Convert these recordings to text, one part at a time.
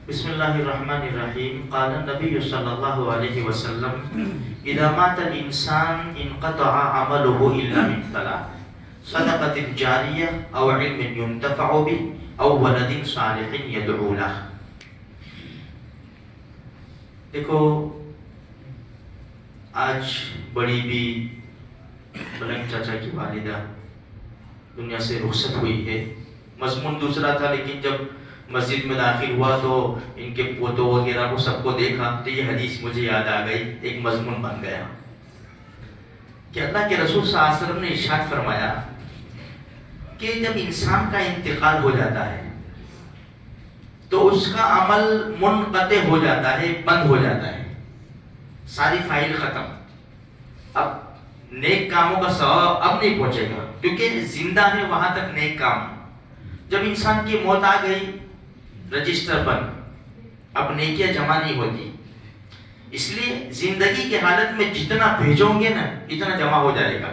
بسم اللہ الرحمن الرحیم. قال النبی صلی اللہ علیہ وسلم اذا مات الانسان انقطع عمله الا من ثلاث صدقة جاریہ او علم ينتفع به او ولد صالح يدعو له. دیکھو آج بڑی بھی ملنگ چاچا کی والدہ دنیا سے رخصت ہوئی ہے. مضمون دوسرا تھا لیکن جب مسجد میں داخل ہوا تو ان کے پوتوں وغیرہ کو سب کو دیکھا تو یہ حدیث مجھے یاد آ گئی, ایک مضمون بن گیا کہ اللہ کے رسول صلی اللہ علیہ وسلم نے ارشاد فرمایا کہ جب انسان کا انتقال ہو جاتا ہے تو اس کا عمل منقطع ہو جاتا ہے, بند ہو جاتا ہے, ساری فائل ختم. اب نیک کاموں کا ثواب اب نہیں پہنچے گا کیونکہ زندہ ہے وہاں تک نیک کام. جب انسان کی موت آ گئی رجسٹر بند, اب نیکیاں جمع نہیں ہوتی. اس لیے زندگی کی حالت میں جتنا بھیجو گے نا اتنا جمع ہو جائے گا.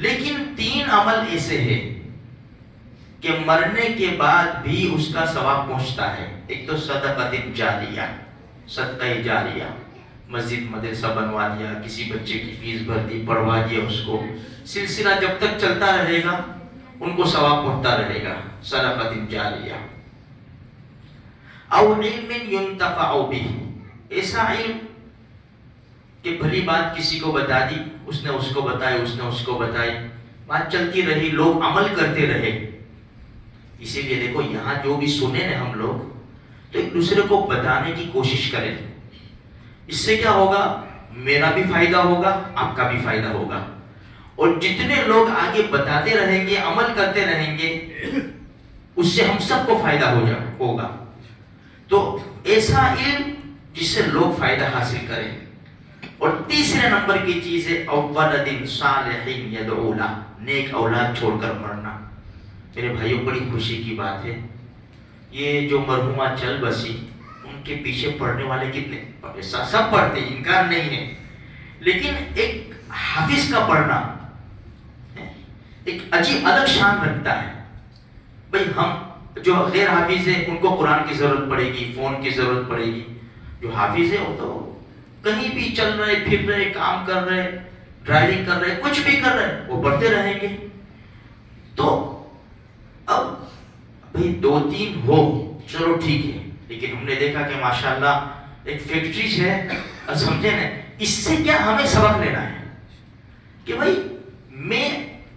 لیکن 3 عمل ایسے ہیں کہ مرنے کے بعد بھی اس کا ثواب پہنچتا ہے. ایک تو صدقۃ جاریہ, صدقہ جاریہ, مسجد مدرسہ بنوا دیا, کسی بچے کی فیس بھر دی, پڑھوا دیا اس کو, سلسلہ جب تک چلتا رہے گا ان کو ثواب پہنچتا رہے گا. صدقۃ جاریہ. او علم ينتفع به, ایسا علم کہ بھلی بات کسی کو بتا دی, اس نے اس کو بتائی, اس نے اس کو بتائی, بات چلتی رہی, لوگ عمل کرتے رہے. اسی لیے دیکھو یہاں جو بھی سنے نا ہم لوگ تو ایک دوسرے کو بتانے کی کوشش کریں. اس سے کیا ہوگا, میرا بھی فائدہ ہوگا, آپ کا بھی فائدہ ہوگا. اور جتنے لوگ آگے بتاتے رہیں گے, عمل کرتے رہیں گے, اس سے ہم سب کو فائدہ ہوگا. تو ایسا علم جس سے لوگ فائدہ حاصل کریں. اور تیسرے نمبر کی چیز ہے او ولد صالح يدعو له, نیک اولاد چھوڑ کر مرنا. میرے بھائیوں بڑی خوشی کی بات ہے, یہ جو مرحومہ چل بسی ان کے پیچھے پڑھنے والے کتنے, سب پڑھتے ہیں, انکار نہیں ہے, لیکن ایک حافظ کا پڑھنا ایک عجیب الگ شان رکھتا ہے. بھئی ہم جو غیر حافظ ہیں ان کو قرآن کی ضرورت پڑے گی, فون کی ضرورت پڑے گی. جو حافظ ہے وہ تو کہیں بھی چل رہے, پھر رہے, کام کر رہے, ڈرائیونگ کر رہے, کچھ بھی کر رہے, وہ پڑھتے رہیں گے. تو اب بھئی 2-3 ہو چلو ٹھیک ہے, لیکن ہم نے دیکھا کہ ماشاءاللہ ایک فیکٹری ہے, سمجھے نا, اس سے کیا ہمیں سبق لینا ہے کہ بھئی میں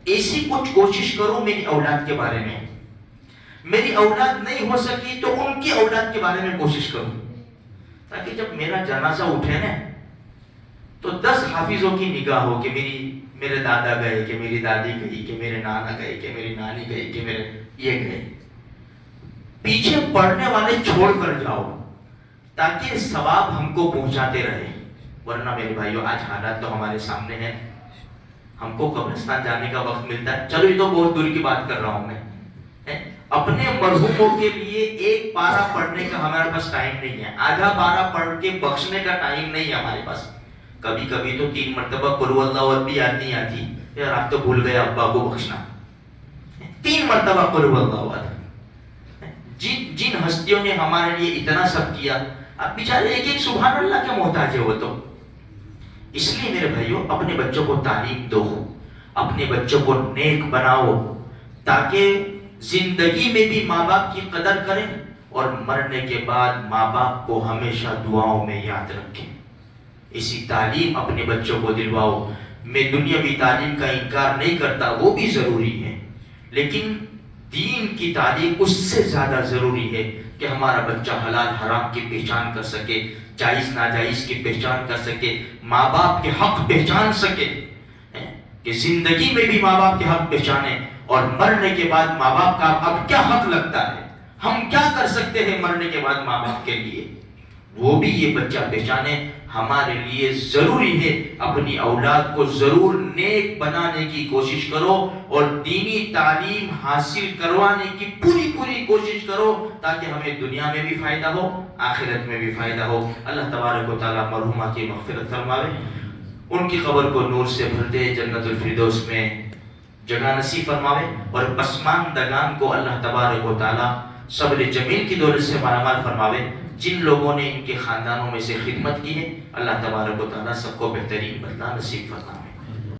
ایسی کچھ کوشش کروں میری اولاد کے بارے میں, میری اولاد نہیں ہو سکی تو ان کی اولاد کے بارے میں کوشش کروں, تاکہ جب میرا جنازہ اٹھے نا تو 10 حافظوں کی نگاہ ہو کہ میرے دادا گئے, کہ میری دادی گئی, کہ میرے نانا گئے, کہ میری نانی گئی, کہ میرے یہ گئے. پیچھے پڑھنے والے چھوڑ کر جاؤ تاکہ ثواب ہم کو پہنچاتے رہے. ورنہ میرے بھائیوں آج حالات تو ہمارے سامنے ہیں, ہم کو قبرستان جانے کا وقت ملتا ہے, چلو یہ تو بہت دور کی بات کر رہا ہوں میں, اپنے مرحوموں کے لیے 1 پارہ پڑھنے کا ہمارے پاس ٹائم نہیں ہے, آدھا پارہ پڑھ کے بخشنے کا ٹائم نہیں ہے ہمارے پاس. کبھی کبھی تو 3 مرتبہ قل ہو اللہ احد بھی یاد نہیں آتی, یار آپ تو بھول گئے ابا کو بخشنا. 3 مرتبہ قل ہو اللہ احد. جن ہستیوں نے ہمارے لیے اتنا سب کیا, اب بیچارے ایک سبحان اللہ کے محتاج ہے وہ تو. اس لیے میرے بھائیوں اپنے بچوں کو تعلیم دو, اپنے بچوں کو نیک بناؤ, تاکہ زندگی میں بھی ماں باپ کی قدر کریں اور مرنے کے بعد ماں باپ کو ہمیشہ دعاؤں میں یاد رکھیں. اسی تعلیم اپنے بچوں کو دلواؤ. میں دنیاوی تعلیم کا انکار نہیں کرتا, وہ بھی ضروری ہے, لیکن دین کی تعلیم اس سے زیادہ ضروری ہے کہ ہمارا بچہ حلال حرام کی پہچان کر سکے, جائز ناجائز کی پہچان کر سکے, ماں باپ کے حق پہچان سکے, کہ زندگی میں بھی ماں باپ کے حق پہچانے اور مرنے کے بعد ماں باپ کا اب کیا حق لگتا ہے, ہم کیا کر سکتے ہیں مرنے کے بعد ماں باپ کے لیے, وہ بھی یہ بچہ پہچانے. ہمارے لیے ضروری ہے اپنی اولاد کو ضرور نیک بنانے کی کوشش کرو اور دینی تعلیم حاصل کروانے کی پوری کوشش کرو, تاکہ ہمیں دنیا میں بھی فائدہ ہو, آخرت میں بھی فائدہ ہو. اللہ تبارک و تعالیٰ مرحومہ کی مغفرت فرماوے, ان کی قبر کو نور سے بھر دے, جنت الفردوس میں جگہ نصیب فرماوے, اور پسماندگان کو اللہ تبارک و تعالیٰ صبر جمیل کی دولت سے مالامال فرماوے. جن لوگوں نے ان کے خاندانوں میں سے خدمت کی ہے اللہ تبارک و تعالیٰ سب کو بہترین بدلہ نصیب فرمائے.